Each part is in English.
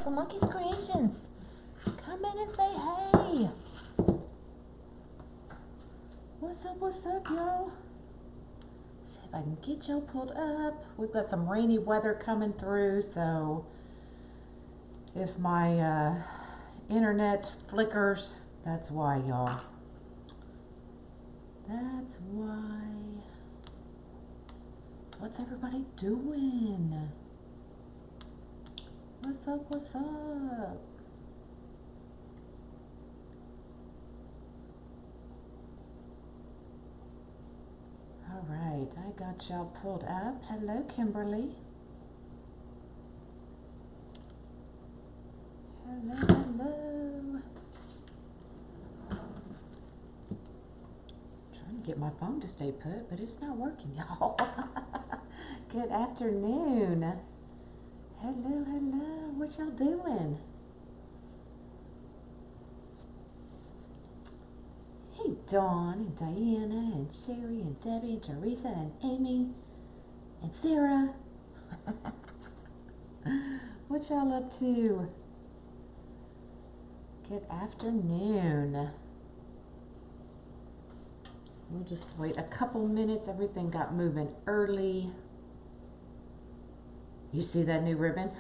from Monkey's Creations. Come in and say hey. What's up, y'all? See if I can get y'all pulled up. We've got some rainy weather coming through, so if my internet flickers, that's why, y'all. That's why. What's everybody doing? What's up, what's up? All right, I got y'all pulled up. Hello, Kimberly. Hello, hello. Trying to get my phone to stay put, but it's not working, y'all. Good afternoon. Hello, hello. What y'all doing? Hey, Dawn and Diana and Sherry and Debbie and Teresa and Amy and Sarah. What y'all up to? Good afternoon. We'll just wait a couple minutes. Everything got moving early. You see that new ribbon?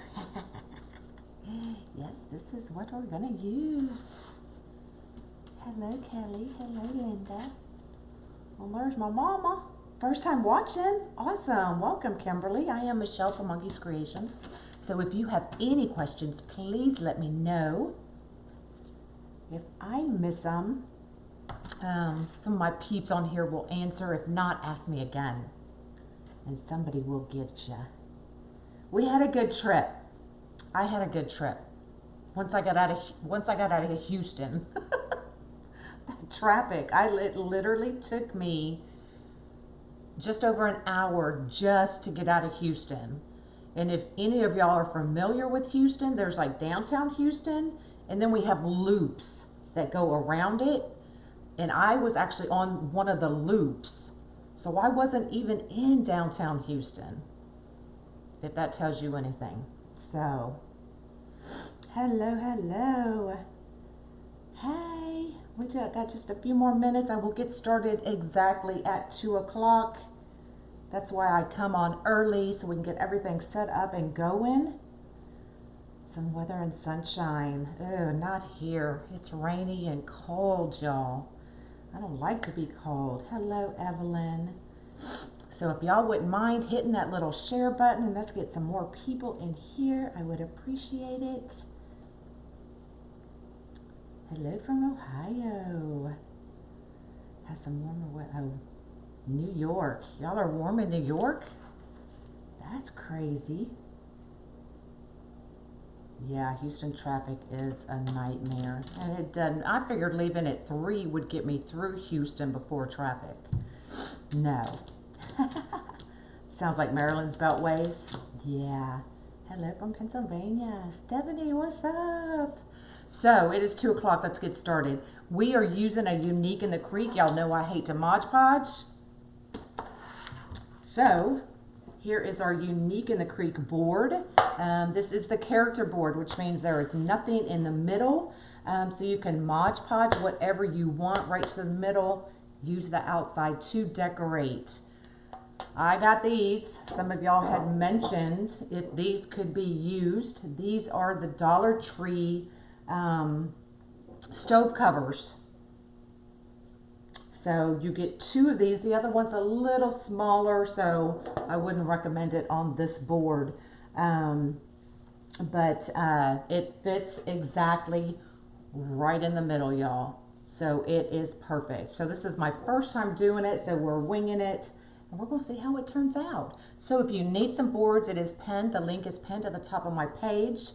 Yes, this is what we're gonna use. Hello, Kelly. Hello, Linda. Well, there's my mama. First time watching. Awesome. Welcome, Kimberly. I am Michelle from Monkey's Creations. So if you have any questions, please let me know. If I miss them, some of my peeps on here will answer. If not, ask me again, and somebody will get you. We had a good trip. I had a good trip. Once I got out of Houston, traffic. It literally took me just over an hour just to get out of Houston. And if any of y'all are familiar with Houston, there's like downtown Houston, and then we have loops that go around it. And I was actually on one of the loops, so I wasn't even in downtown Houston, if that tells you anything. So, hello, hello. Hey, we got just a few more minutes. I will get started exactly at 2 o'clock. That's why I come on early, so we can get everything set up and going. Some weather and sunshine. Oh, not here. It's rainy and cold, y'all. I don't like to be cold. Hello, Evelyn. So if y'all wouldn't mind hitting that little share button and let's get some more people in here, I would appreciate it. Hello from Ohio. Has some warmer weather. Oh, New York. Y'all are warm in New York? That's crazy. Yeah, Houston traffic is a nightmare. And it doesn't, I figured leaving at 3 would get me through Houston before traffic. No. Sounds like Maryland's Beltways. Yeah. Hello from Pennsylvania. Stephanie, what's up? So it is 2 o'clock. Let's get started. We are using a Unique in the Creek. Y'all know I hate to Mod Podge. So here is our Unique in the Creek board. This is the character board, which means there is nothing in the middle. So you can Mod Podge whatever you want right to the middle. Use the outside to decorate. I got these. Some of y'all had mentioned if these could be used. These are the Dollar Tree stove covers. So you get 2 of these. The other one's a little smaller, so I wouldn't recommend it on this board. But it fits exactly right in the middle, y'all. So it is perfect. So this is my first time doing it, so we're winging it. And we're going to see how it turns out. So if you need some boards, it is pinned. The link is pinned at the top of my page.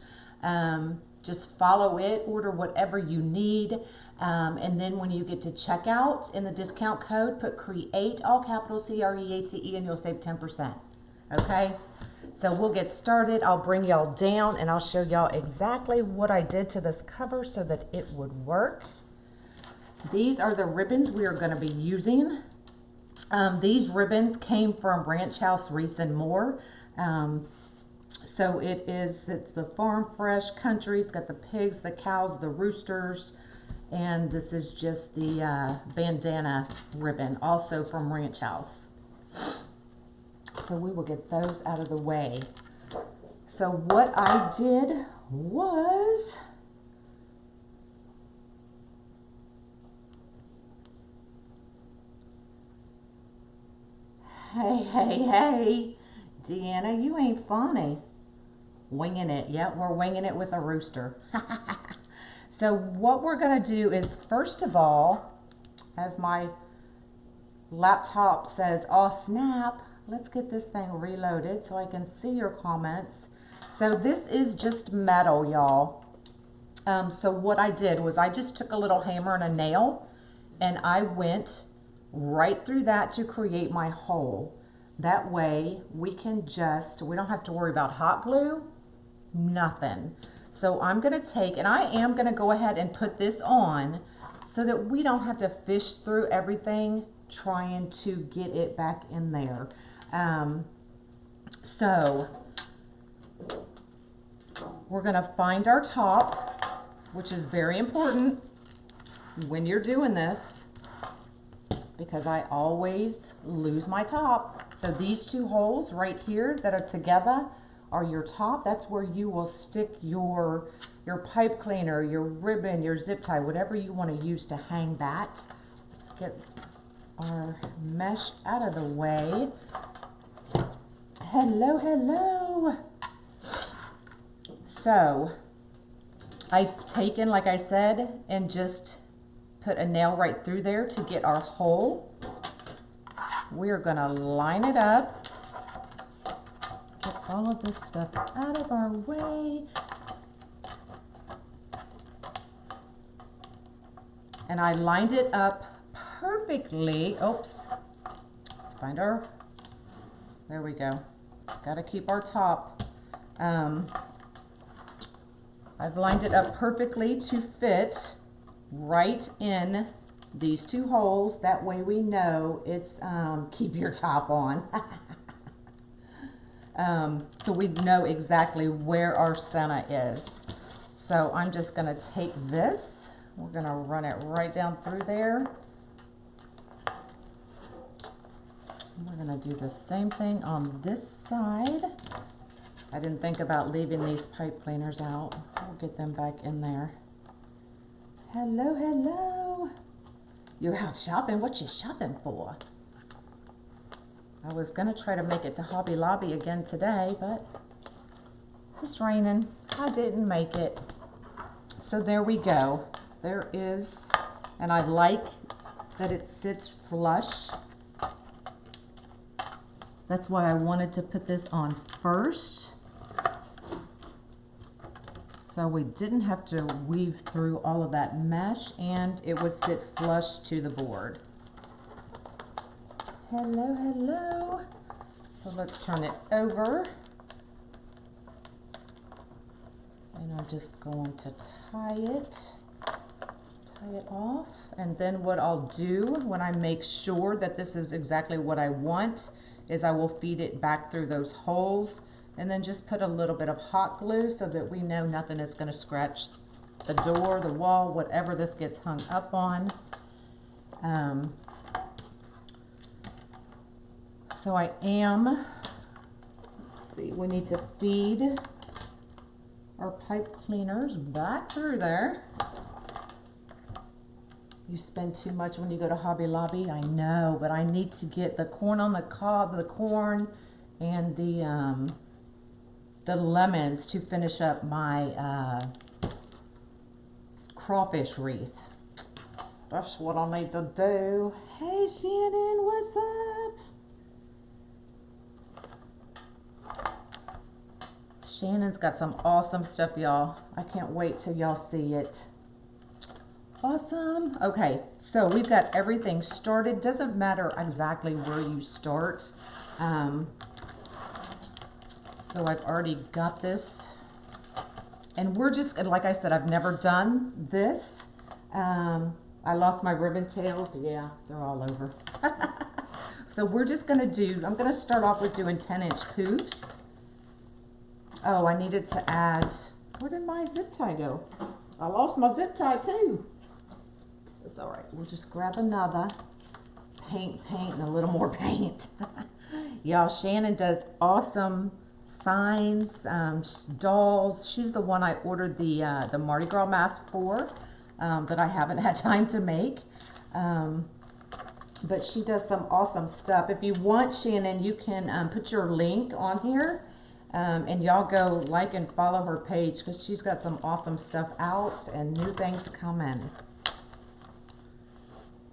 Just follow it, order whatever you need. And then when you get to checkout, in the discount code, put CREATE, all capital CREATE, and you'll save 10%. Okay? So we'll get started. I'll bring y'all down and I'll show y'all exactly what I did to this cover so that it would work. These are the ribbons we are going to be using. These ribbons came from Ranch House Wreaths and More. So it's the farm fresh country. It's got the pigs, the cows, the roosters, and this is just the bandana ribbon, also from Ranch House. So we will get those out of the way. So what I did was, hey, Deanna, you ain't funny. Winging it. Yep, we're winging it with a rooster. So what we're going to do is, first of all, as my laptop says, oh snap, let's get this thing reloaded so I can see your comments. So this is just metal, y'all. So what I did was I just took a little hammer and a nail and I went right through that to create my hole. That way we don't have to worry about hot glue, nothing. So I'm going to take, and I am going to go ahead and put this on so that we don't have to fish through everything trying to get it back in there. So we're going to find our top, which is very important when you're doing this, because I always lose my top. So these two holes right here that are together are your top. That's where you will stick your pipe cleaner, your ribbon, your zip tie, whatever you want to use to hang that. Let's get our mesh out of the way. Hello. So I've taken, like I said, and just put a nail right through there to get our hole. We're gonna line it up. Get all of this stuff out of our way. And I lined it up perfectly. Oops. Let's find our, there we go. Gotta keep our top. I've lined it up perfectly to fit right in these two holes. That way we know it's keep your top on. So we know exactly where our center is. So I'm just going to take this, we're going to run it right down through there. We're going to do the same thing on this side. I didn't think about leaving these pipe cleaners out. We'll get them back in there. Hello. You're out shopping? What you shopping for? I was going to try to make it to Hobby Lobby again today, but it's raining. I didn't make it. So there we go. There is, and I like that it sits flush. That's why I wanted to put this on first, so we didn't have to weave through all of that mesh and it would sit flush to the board. Hello. So let's turn it over. And I'm just going to tie it off. And then what I'll do when I make sure that this is exactly what I want is I will feed it back through those holes and then just put a little bit of hot glue so that we know nothing is going to scratch the door, the wall, whatever this gets hung up on. So I am, let's see, we need to feed our pipe cleaners back through there. You spend too much when you go to Hobby Lobby, I know, but I need to get the corn on the cob, the corn, and the lemons to finish up my crawfish wreath. That's what I need to do. Hey Shannon, what's up? Shannon's got some awesome stuff, y'all. I can't wait till y'all see it. Awesome. Okay, so we've got everything started. Doesn't matter exactly where you start. So I've already got this. And we're just, like I said, I've never done this. I lost my ribbon tails. Yeah, they're all over. So we're just going to do, I'm going to start off with doing 10-inch poofs. Oh, I needed to add, where did my zip tie go? I lost my zip tie too. It's all right. We'll just grab another. Paint, and a little more paint. Y'all, Shannon does awesome signs, dolls. She's the one I ordered the Mardi Gras mask for, that I haven't had time to make. But she does some awesome stuff. If you want, Shannon, you can put your link on here, and y'all go like and follow her page, because she's got some awesome stuff out and new things coming.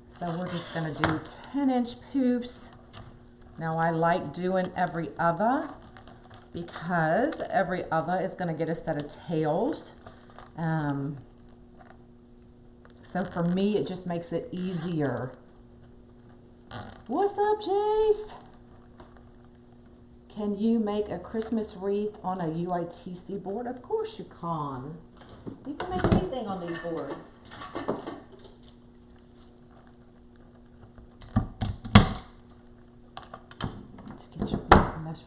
So we're just going to do 10-inch poofs. Now I like doing every other, because every other is going to get a set of tails. So for me, it just makes it easier. What's up, Jace? Can you make a Christmas wreath on a UITC board? Of course you can. You can make anything on these boards.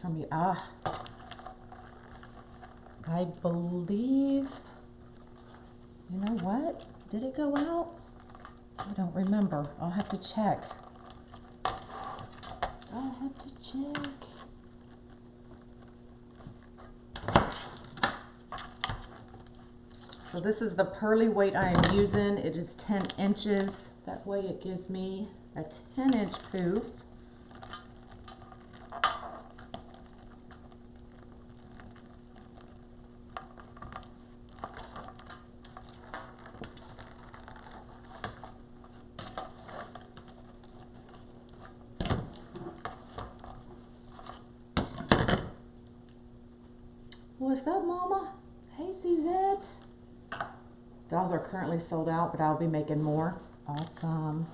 From you. I believe, you know what? Did it go out? I don't remember. I'll have to check. I'll have to check. So this is the pearly weight I am using. It is 10 inches. That way it gives me a 10-inch poof. What's up, Mama? Hey, Suzette. Dolls are currently sold out, but I'll be making more. Awesome.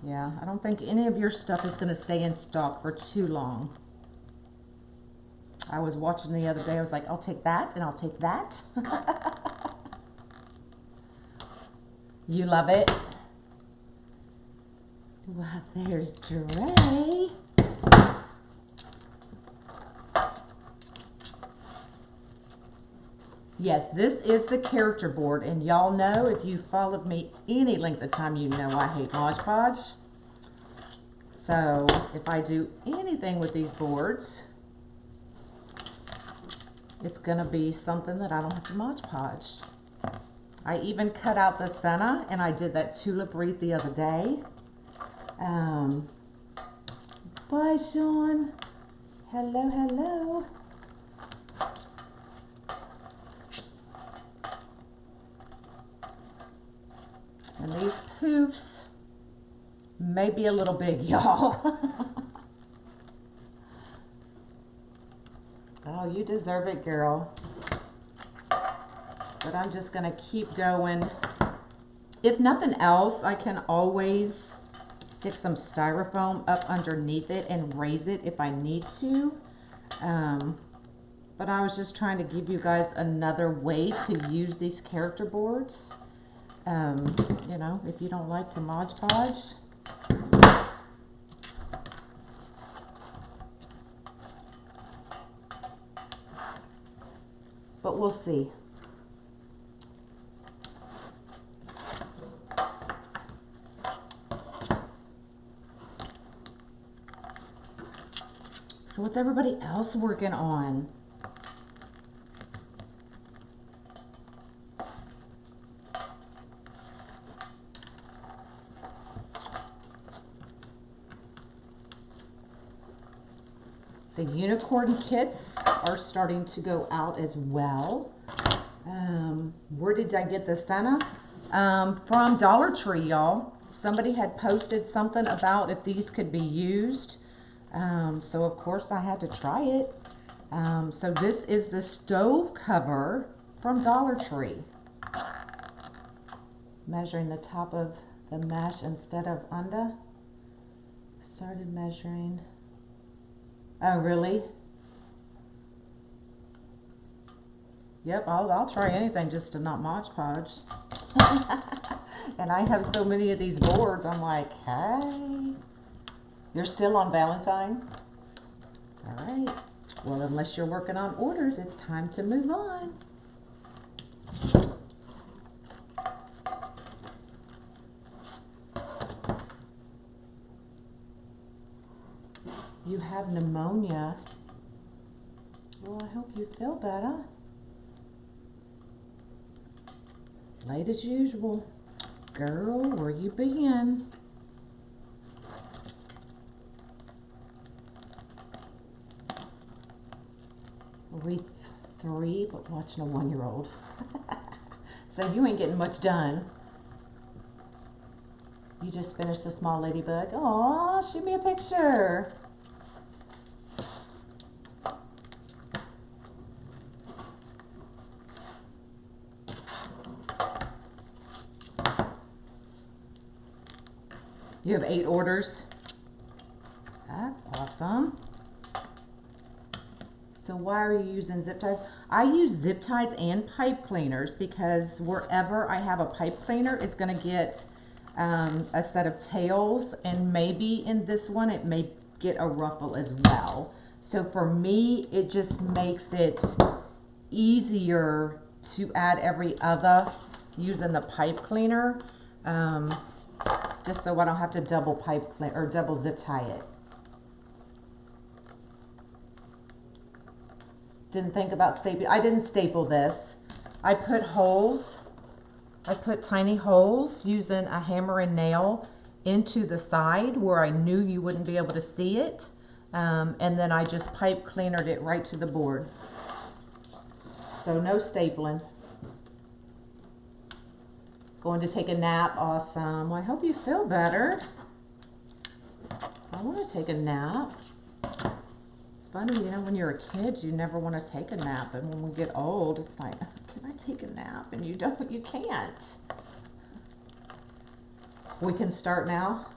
Yeah, I don't think any of your stuff is going to stay in stock for too long. I was watching the other day. I was like, I'll take that and I'll take that. You love it? Well, there's Dre. Yes, this is the character board, and y'all know, if you followed me any length of time, you know I hate Mod Podge. So if I do anything with these boards, it's gonna be something that I don't have to Mod Podge. I even cut out the center, and I did that tulip wreath the other day. Bye, Sean. Hello, hello. And these poofs may be a little big, y'all. Oh, you deserve it, girl. But I'm just going to keep going. If nothing else, I can always stick some styrofoam up underneath it and raise it if I need to. But I was just trying to give you guys another way to use these character boards. You know, if you don't like to Mod Podge. But we'll see. So what's everybody else working on? The unicorn kits are starting to go out as well. Where did I get the Santa? From Dollar Tree, y'all. Somebody had posted something about if these could be used. So of course I had to try it. So this is the stove cover from Dollar Tree. Measuring the top of the mesh instead of under. Started measuring. Oh, really? Yep, I'll try anything just to not Mod Podge. And I have so many of these boards, I'm like, hey. You're still on Valentine? All right. Well, unless you're working on orders, it's time to move on. You have pneumonia. Well, I hope you feel better. Late as usual. Girl, where you been? Wreath 3, but watching a 1-year-old. So you ain't getting much done. You just finished the small ladybug. Aw, shoot me a picture. You have 8 orders. That's awesome. So why are you using zip ties? I use zip ties and pipe cleaners because wherever I have a pipe cleaner, it's going to get a set of tails, and maybe in this one it may get a ruffle as well. So for me, it just makes it easier to add every other using the pipe cleaner, just so I don't have to double pipe clean or double zip tie it. Didn't think about stapling. I didn't staple this. I put holes. I put tiny holes using a hammer and nail into the side where I knew you wouldn't be able to see it. And then I just pipe cleanered it right to the board. So no stapling. Going to take a nap. Awesome. Well, I hope you feel better. I want to take a nap. It's funny, you know, when you're a kid, you never want to take a nap. And when we get old, it's like, can I take a nap? And you can't. We can start now.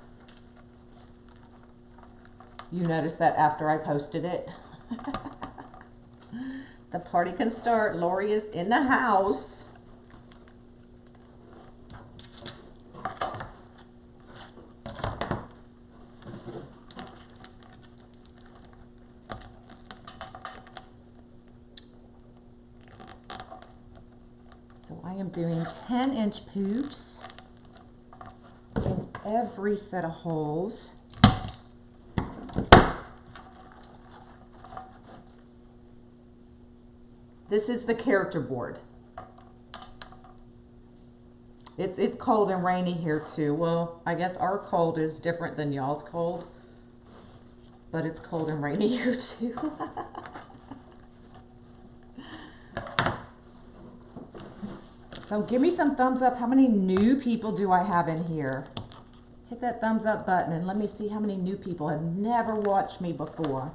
You noticed that after I posted it. The party can start. Lori is in the house. So I am doing 10-inch poofs in every set of holes. This is the character board. It's cold and rainy here too. Well, I guess our cold is different than y'all's cold, but it's cold and rainy here too. So give me some thumbs up. How many new people do I have in here? Hit that thumbs up button and let me see how many new people have never watched me before.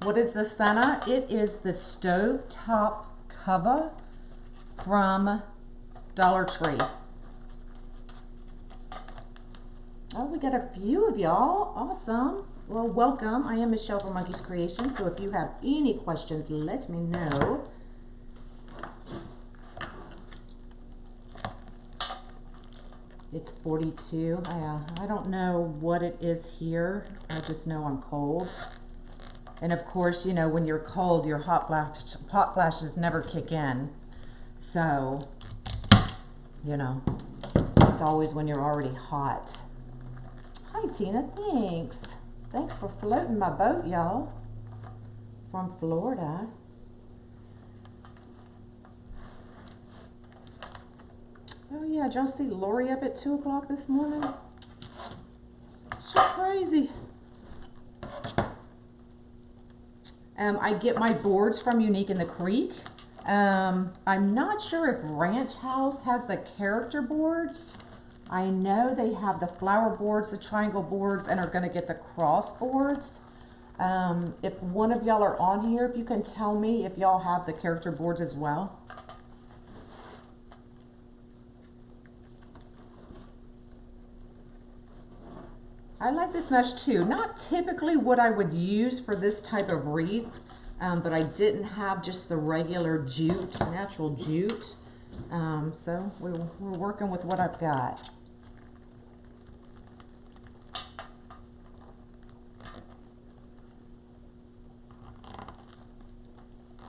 What is the Senna? It is the stovetop cover from Dollar Tree. Oh, we got a few of y'all. Awesome. Well, welcome. I am Michelle from Monkey's Creation. So if you have any questions, let me know. It's 42. I don't know what it is here. I just know I'm cold. And of course, you know, when you're cold, your hot flashes never kick in. So, you know, it's always when you're already hot. Hi, Tina. Thanks. Thanks for floating my boat, y'all. From Florida. Oh, yeah. Did y'all see Lori up at 2 o'clock this morning? It's so crazy. I get my boards from Unique in the Creek. I'm not sure if Ranch House has the character boards. I know they have the flower boards, the triangle boards, and are going to get the cross boards. If one of y'all are on here, if you can tell me if y'all have the character boards as well. I like this mesh too. Not typically what I would use for this type of wreath, but I didn't have just the regular jute, natural jute. So we're working with what I've got.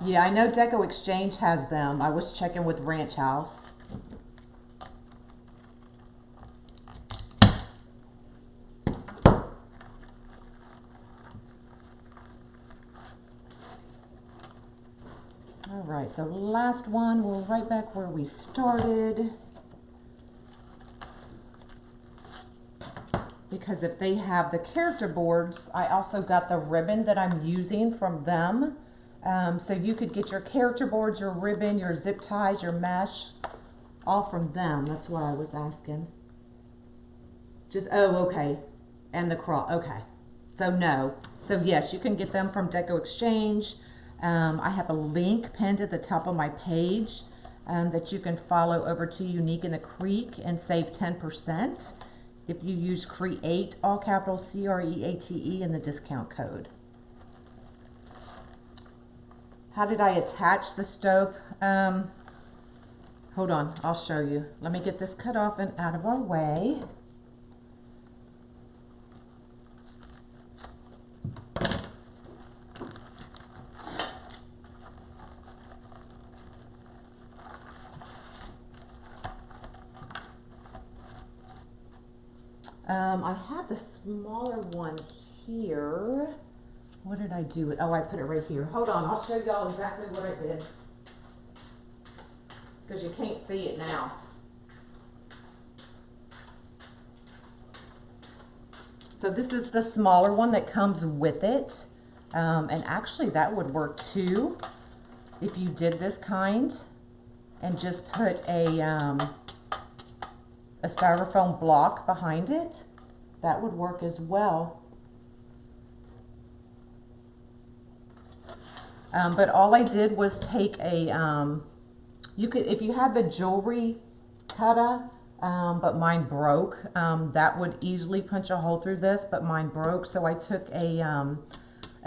Yeah, I know Deco Exchange has them. I was checking with Ranch House. All right, so last one, we're right back where we started. Because if they have the character boards, I also got the ribbon that I'm using from them. So you could get your character boards, your ribbon, your zip ties, your mesh, all from them. That's what I was asking. Just, oh, okay. And the cross, okay. So no. So yes, you can get them from Deco Exchange. I have a link pinned at the top of my page that you can follow over to Unique in the Creek and save 10% if you use CREATE, all capital CREATE, in the discount code. How did I attach the stove? Hold on, I'll show you. Let me get this cut off and out of our way. I have the smaller one here. What did I do? Oh, I put it right here. Hold on, I'll show y'all exactly what I did, because you can't see it now. So this is the smaller one that comes with it. And actually that would work too if you did this kind and just put a styrofoam block behind it. That would work as well. But all I did was take a, you could, if you have the jewelry cutter, but mine broke, that would easily punch a hole through this, but mine broke. So I took a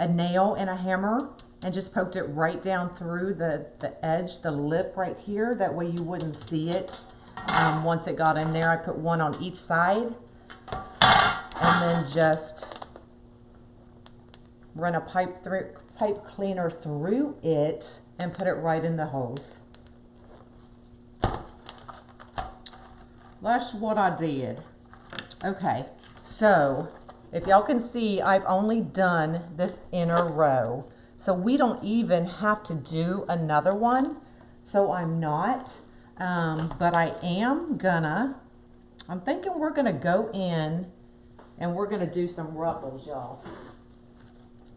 nail and a hammer and just poked it right down through the edge, the lip right here. That way you wouldn't see it once it got in there. I put one on each side and then just run a pipe cleaner through it and put it right in the holes. That's what I did. Okay, so if y'all can see, I've only done this inner row. So we don't even have to do another one. So I'm not, but I am gonna, I'm thinking we're gonna go in and we're gonna do some ruffles, y'all.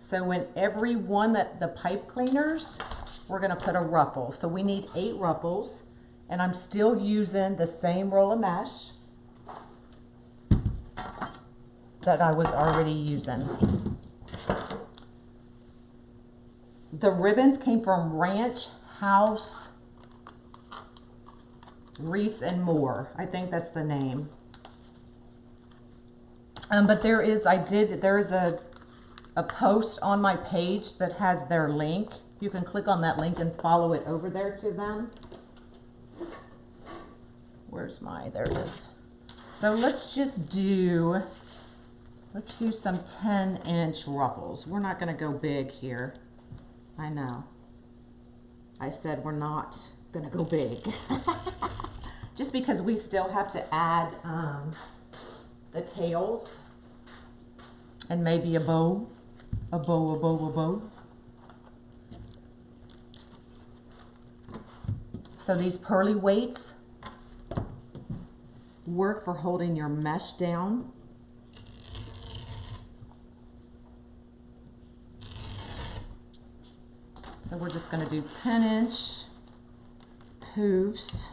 So in every one that the pipe cleaners, we're gonna put a ruffle. So we need 8 ruffles, and I'm still using the same roll of mesh that I was already using. The ribbons came from Ranch House Wreaths and More. I think that's the name. But there is, there is a post on my page that has their link. You can click on that link and follow it over there to them. Where's my, there it is. So let's just do, let's do some 10-inch ruffles. We're not gonna go big here. I know. I said we're not gonna go big. Just because we still have to add the tails and maybe a bow. A bow. So these pearly weights work for holding your mesh down. So we're just going to do 10-inch poofs.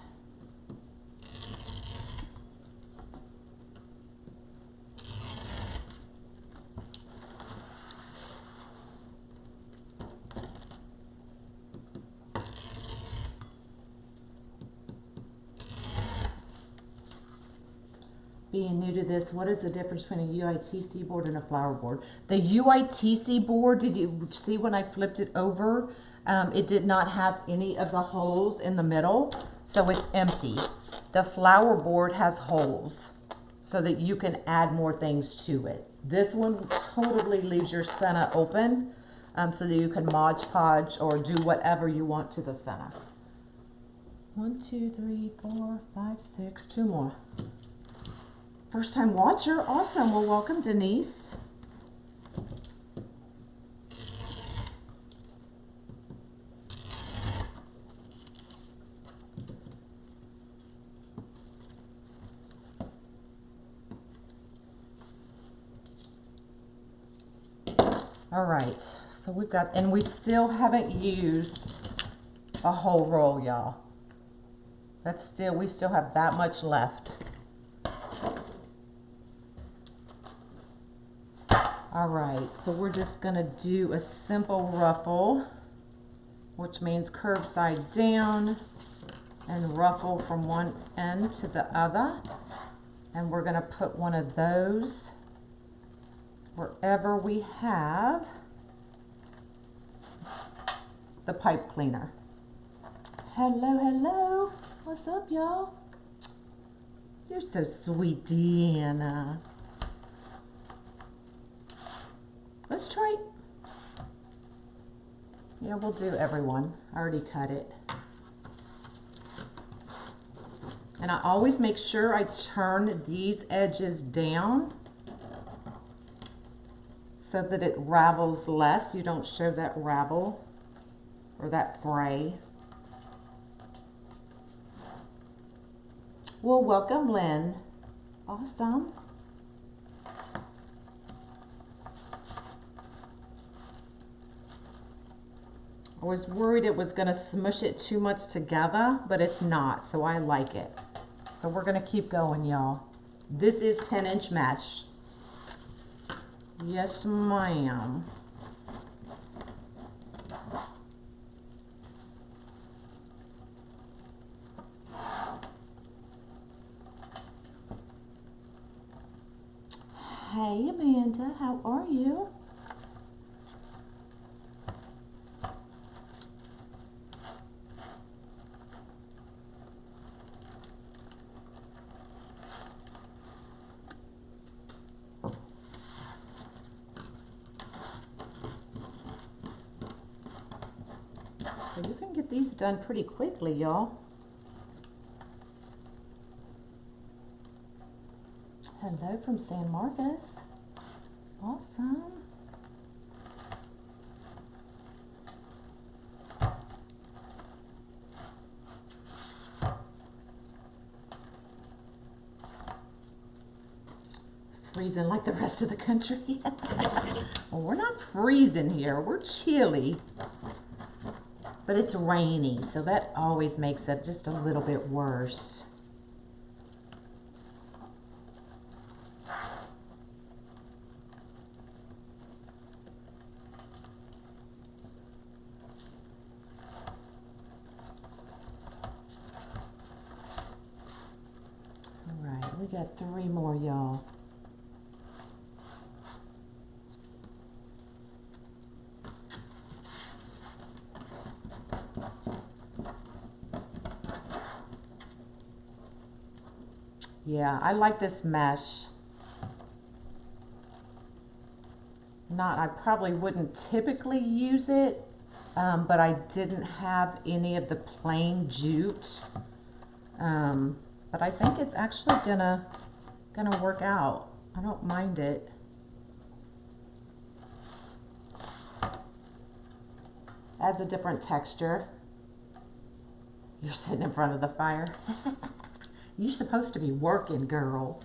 Being new to this, what is the difference between a UITC board and a flower board? The UITC board, did you see when I flipped it over? It did not have any of the holes in the middle, so it's empty. The flower board has holes so that you can add more things to it. This one totally leaves your center open, so that you can Mod Podge or do whatever you want to the center. 1, 2, 3, 4, 5, 6, 2 more. First time watcher, awesome. Well, welcome, Denise. All right, so we've got, and we still haven't used a whole roll, y'all. That's still, we still have that much left. All right, so we're just gonna do a simple ruffle, which means curve side down and ruffle from one end to the other. And we're gonna put one of those wherever we have the pipe cleaner. Hello, hello. What's up, y'all? You're so sweet, Deanna. Let's try. Yeah, we'll do everyone. I already cut it. And I always make sure I turn these edges down so that it ravels less. You don't show that ravel or that fray. Well, welcome, Lynn. Awesome. I was worried it was going to smush it too much together, but it's not, so I like it. So we're going to keep going, y'all. This is 10-inch mesh. Yes, ma'am. Hey, Amanda, how are you? So you can get these done pretty quickly, y'all. Hello from San Marcos. Awesome. Freezing like the rest of the country. Well, we're not freezing here. We're chilly. But it's rainy, so that always makes it just a little bit worse. All right, we got 3 more, y'all. Yeah, I like this mesh. I probably wouldn't typically use it, but I didn't have any of the plain jute. But I think it's actually gonna work out. I don't mind it. Adds a different texture. You're sitting in front of the fire. You're supposed to be working, girl.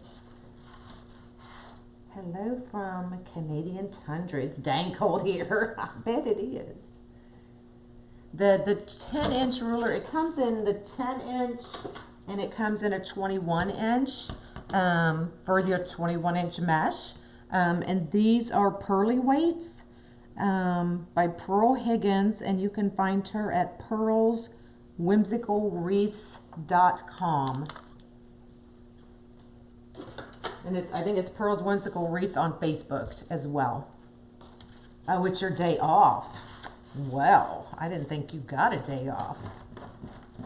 Hello from Canadian Tundra. It's dang cold here. I bet it is. The 10-inch ruler, it comes in the 10-inch and it comes in a 21-inch for your 21-inch mesh. And these are Pearly Weights by Pearl Higgins, and you can find her at pearlswhimsicalwreaths.com. And I think it's Pearl's Whimsical Wreaths on Facebook as well. Oh, it's your day off. Well, I didn't think you got a day off.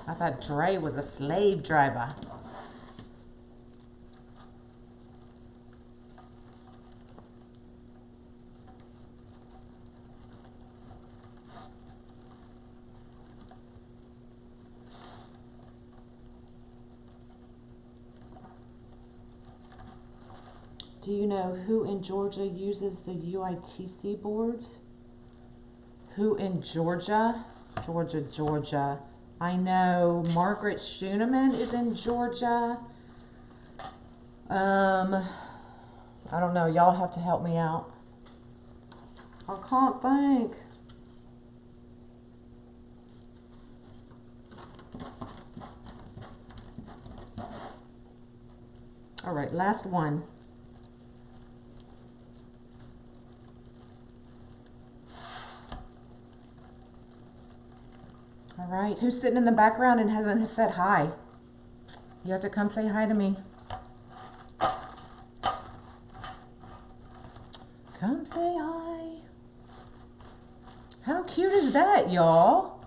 I thought Dre was a slave driver. Do you know who in Georgia uses the UITC boards? Who in Georgia? Georgia. I know Margaret Schooneman is in Georgia. I don't know. Y'all have to help me out. I can't think. All right, last one. All right, who's sitting in the background and hasn't said hi? You have to come say hi to me. Come say hi. How cute is that, y'all?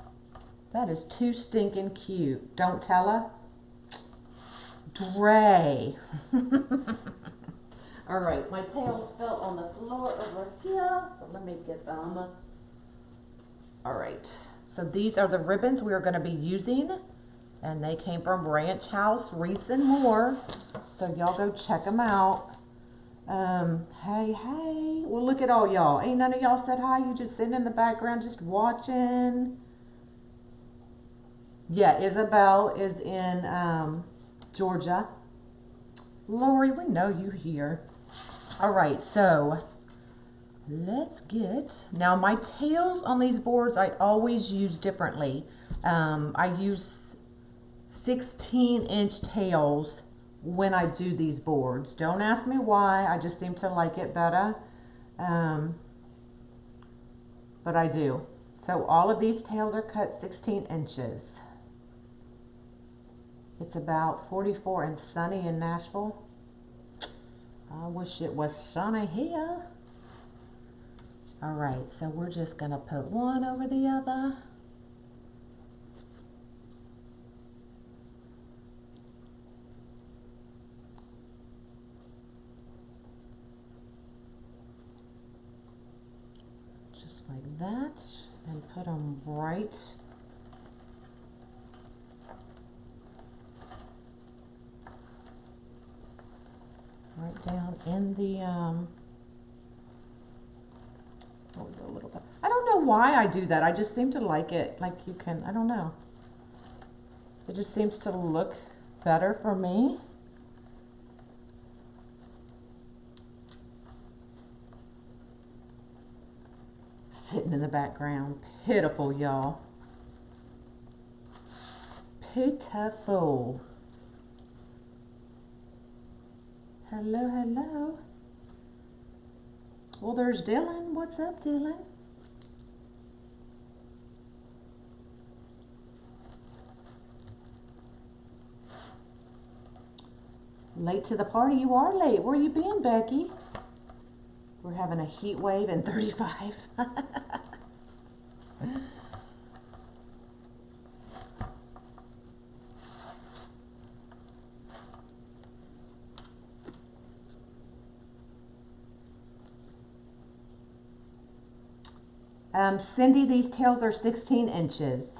That is too stinking cute. Don't tell her. Dre. All right, my tails fell on the floor over here, so let me get them. All right, so these are the ribbons we are going to be using, and they came from Ranch House Wreaths and More, so y'all go check them out. Hey, well, look at all y'all. Ain't none of y'all said hi. You just sitting in the background just watching. Yeah, Isabel is in Georgia. Lori, we know you here. All right, so let's get, now my tails on these boards I always use differently. I use 16-inch tails when I do these boards. Don't ask me why, I just seem to like it better. But I do. So all of these tails are cut 16 inches. It's about 44 and sunny in Nashville. I wish it was sunny here. All right, so we're just gonna put one over the other. Just like that, and put them right down in the, what was it, a little bit? I don't know why I do that. I just seem to like it. Like you can, I don't know. It just seems to look better for me. Sitting in the background. Pitiful, y'all. Pitiful. Hello. Well, there's Dylan. What's up, Dylan? Late to the party? You are late. Where you been, Becky? We're having a heat wave in 35. Cindy, these tails are 16 inches.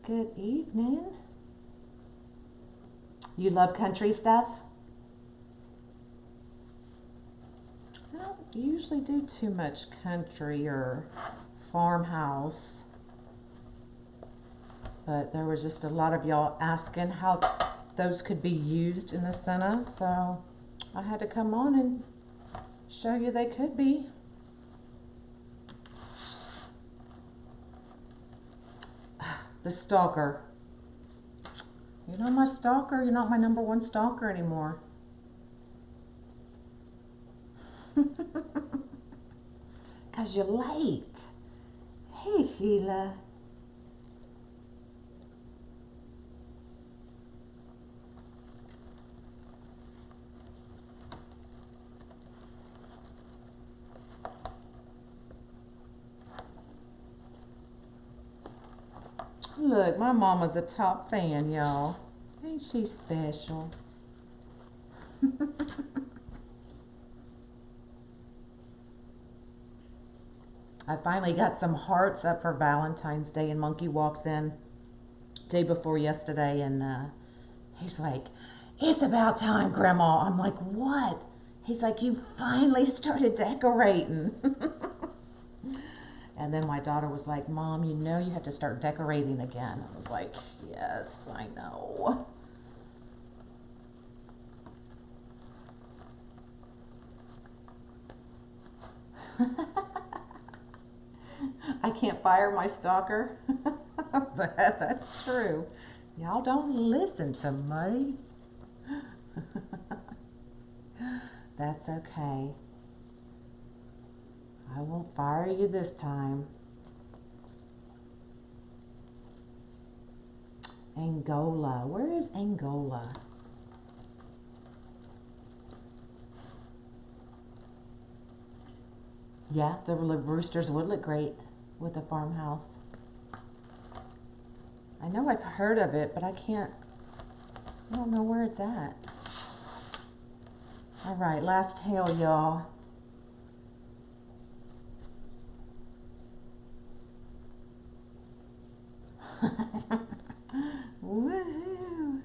Good evening. You love country stuff? I don't usually do too much country or farmhouse, but there was just a lot of y'all asking how those could be used in the center, so I had to come on and show you they could be. The stalker. You're not my stalker. You're not my #1 stalker anymore. Because you're late. Hey, Sheila. Look, my mama's a top fan, y'all. Ain't she special? I finally got some hearts up for Valentine's Day, and Monkey walks in day before yesterday, and he's like, "It's about time, Grandma." I'm like, "What?" He's like, "You finally started decorating." And then my daughter was like, "Mom, you know you have to start decorating again." I was like, "Yes, I know." I can't fire my stalker. That's true. Y'all don't listen to me. That's okay. I won't fire you this time. Angola. Where is Angola? Yeah, the roosters would look great with a farmhouse. I know I've heard of it, but I don't know where it's at. All right, last hail, y'all. Woohoo!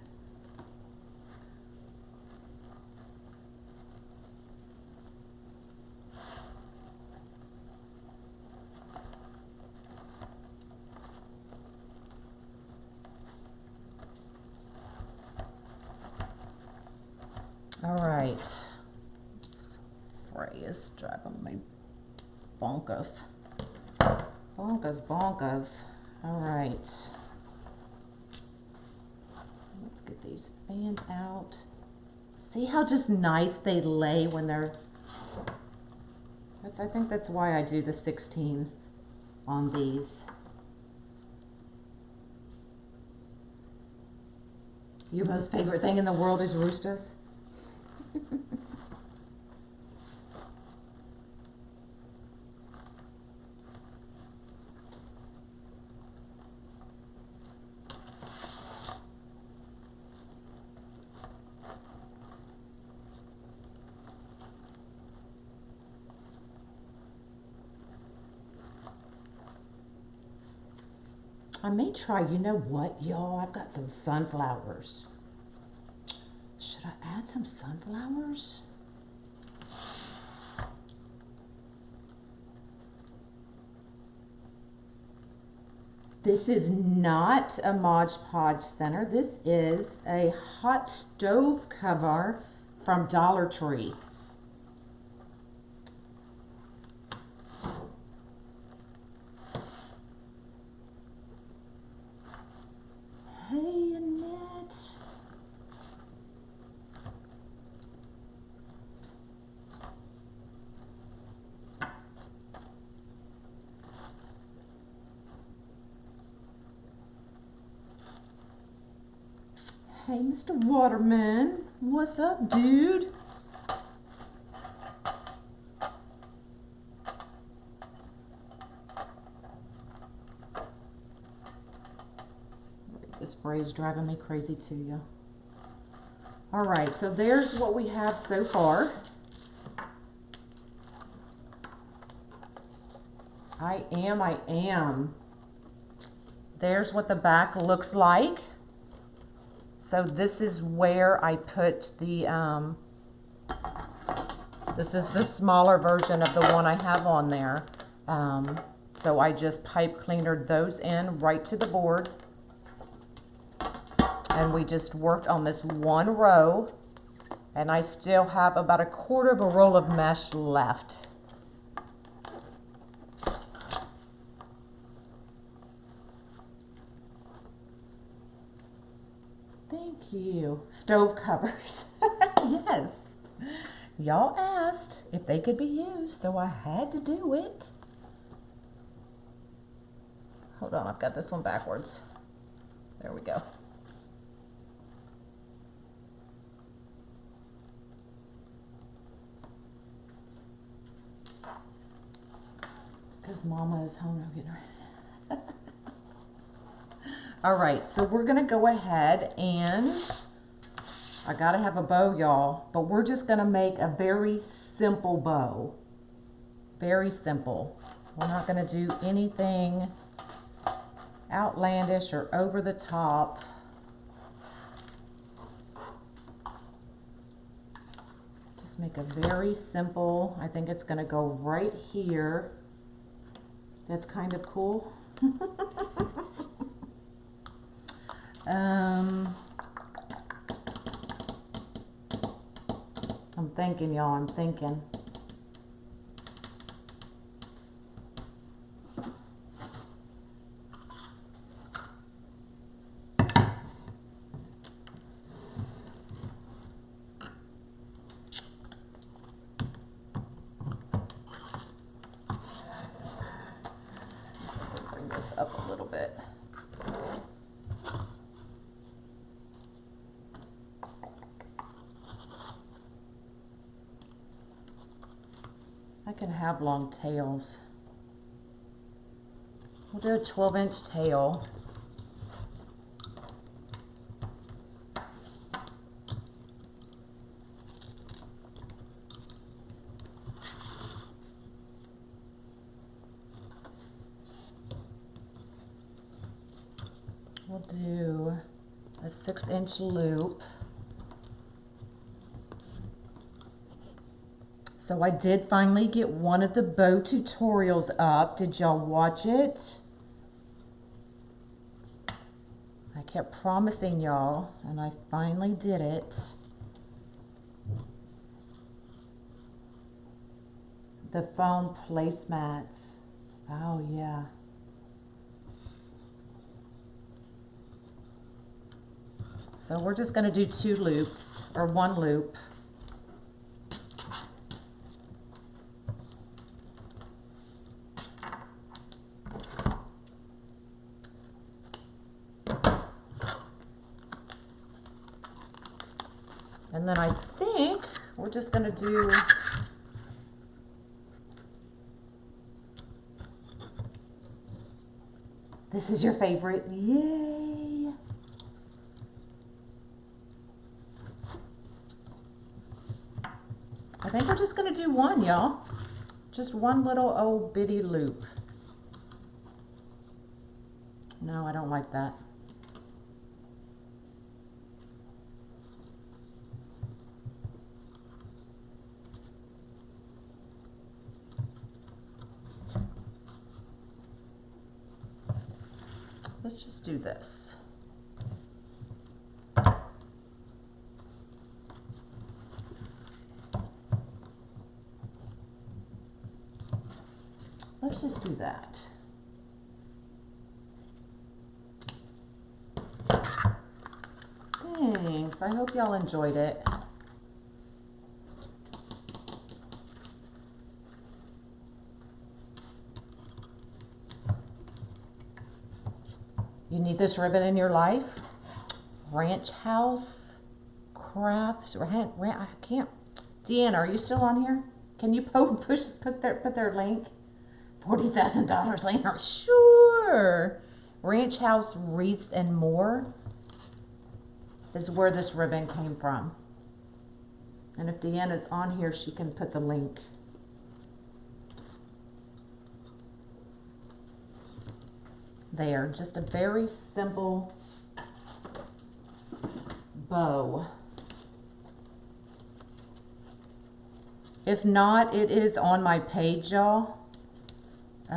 All right. Frey is driving me bonkers. Bonkers, bonkers. All right. So let's get these fanned out. See how just nice they lay when they're... I think that's why I do the 16 on these. Your most favorite thing in the world is roosters? I may try, you know what, y'all? I've got some sunflowers. Should I add some sunflowers? This is not a Mod Podge center. This is a hot stove cover from Dollar Tree. Hey, Annette. Hey, Mr. Waterman. What's up, dude? This spray is driving me crazy too, y'all. All right, so there's what we have so far. I am. There's what the back looks like. So this is where I put the, this is the smaller version of the one I have on there. So I just pipe cleanered those in right to the board. And we just worked on this one row. And I still have about 1/4 of a roll of mesh left. Thank you. Stove covers. Yes. Y'all asked if they could be used, so I had to do it. Hold on, I've got this one backwards. There we go. Because Mama is home now getting ready. All right, so we're gonna go ahead and I gotta have a bow, y'all, but we're just gonna make a very simple bow. Very simple. We're not gonna do anything outlandish or over the top. Just make a very simple, I think it's gonna go right here. That's kind of cool. I'm thinking, y'all, I'm thinking. Bring this up a little bit. I can have long tails. We'll do a 12-inch tail. We'll do a 6-inch loop. So I did finally get one of the bow tutorials up. Did y'all watch it? I kept promising y'all, and I finally did it. The foam placemats. Oh yeah. So we're just going to do 2 loops, or 1 loop. And then I think we're just going to do this is your favorite. Yay! I think we're just going to do 1, y'all. Just 1 little old bitty loop. No, I don't like that. Let's just do this. Let's just do that. Thanks. I hope y'all enjoyed it. You need this ribbon in your life? Ranch House Crafts. I can't. Deanna, are you still on here? Can you put their link? $40,000 later. Sure. Ranch House Wreaths and More is where this ribbon came from. And if Deanna's on here, she can put the link. There, just a very simple bow. If not, it is on my page, y'all. So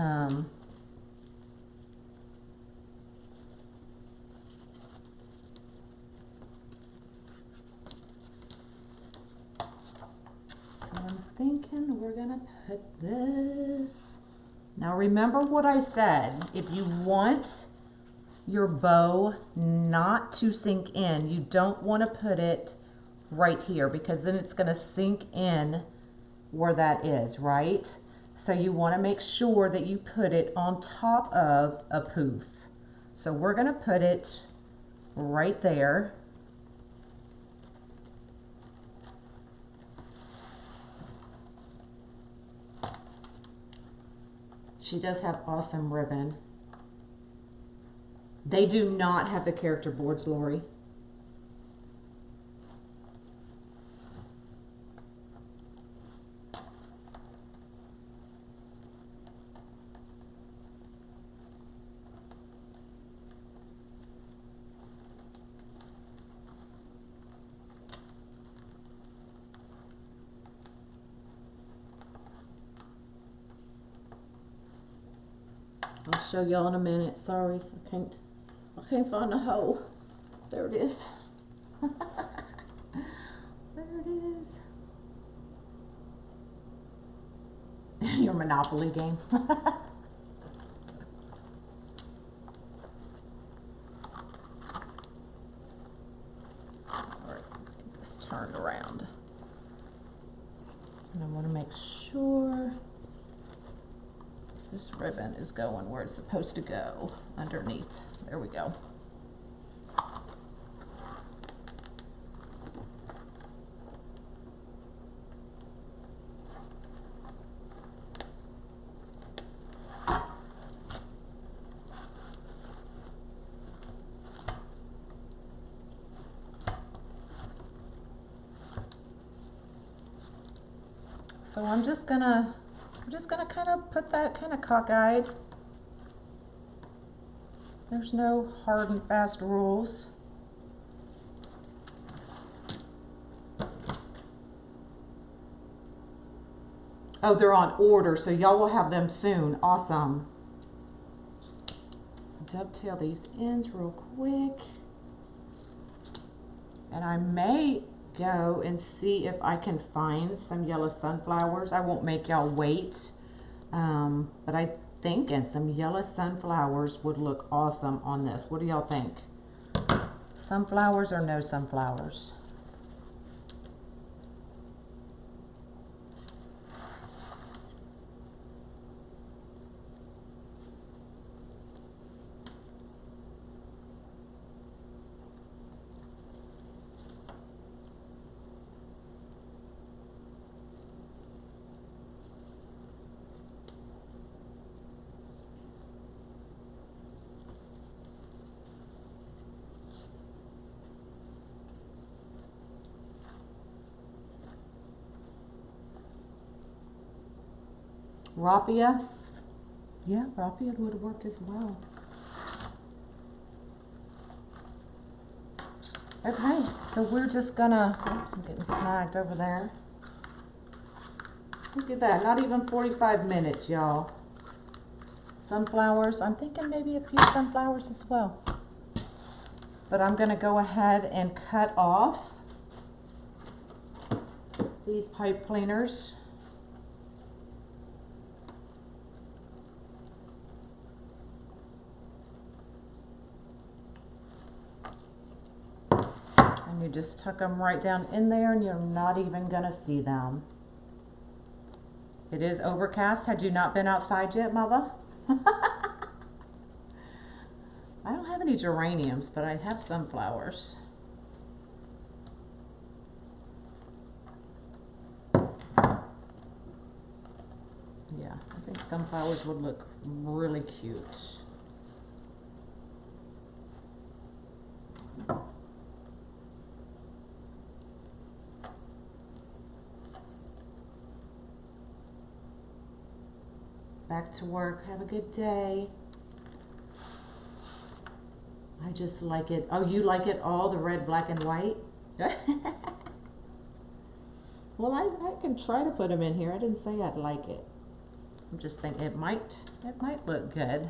I'm thinking we're gonna put this. Now remember what I said. If you want your bow not to sink in, you don't want to put it right here because then it's going to sink in where that is, right? So you want to make sure that you put it on top of a poof. So we're going to put it right there. She does have awesome ribbon. They do not have the character boards, Lori. I'll show y'all in a minute. Sorry, I can't find a hole. There it is. There it is. Your Monopoly game. All right, get this turned around. And I want to make sure this ribbon is going where it's supposed to go, underneath. There we go. So I'm just gonna kind of put that kind of cockeyed. There's no hard and fast rules. Oh, they're on order, so y'all will have them soon. Awesome. Dovetail these ends real quick. And I may go and see if I can find some yellow sunflowers. I won't make y'all wait, but I think some yellow sunflowers would look awesome on this. What do y'all think? Sunflowers or no sunflowers? Raffia? Yeah, raffia would work as well. Okay, so we're just gonna, oops, I'm getting snagged over there. Look at that, not even 45 minutes, y'all. Sunflowers, I'm thinking maybe a few sunflowers as well. But I'm gonna go ahead and cut off these pipe cleaners. And you just tuck them right down in there and you're not even gonna see them. It is overcast. Had you not been outside yet, Mother? I don't have any geraniums, but I have sunflowers. Yeah, I think sunflowers would look really cute. Back to work. Have a good day. I just like it. Oh, you like it all, the red, black, and white? Well, I can try to put them in here. I didn't say I'd like it. I'm just thinking it might look good.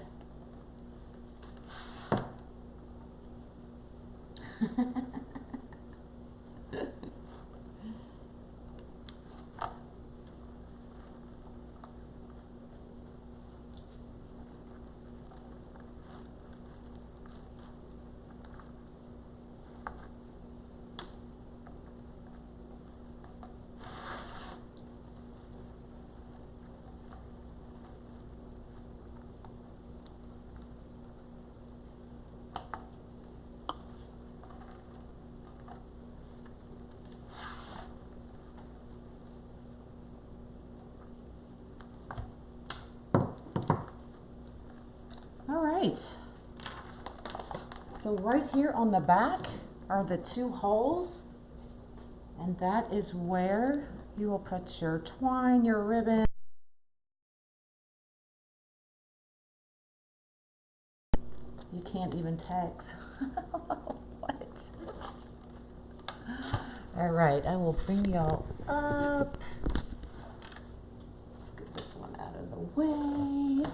All right. So right here on the back are the 2 holes, and that is where you will put your twine, your ribbon. You can't even text. What? All right, I will bring y'all up. Let's get this one out of the way.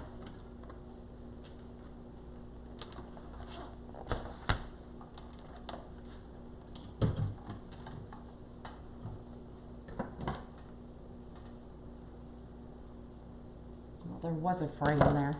Well, there was a frame there.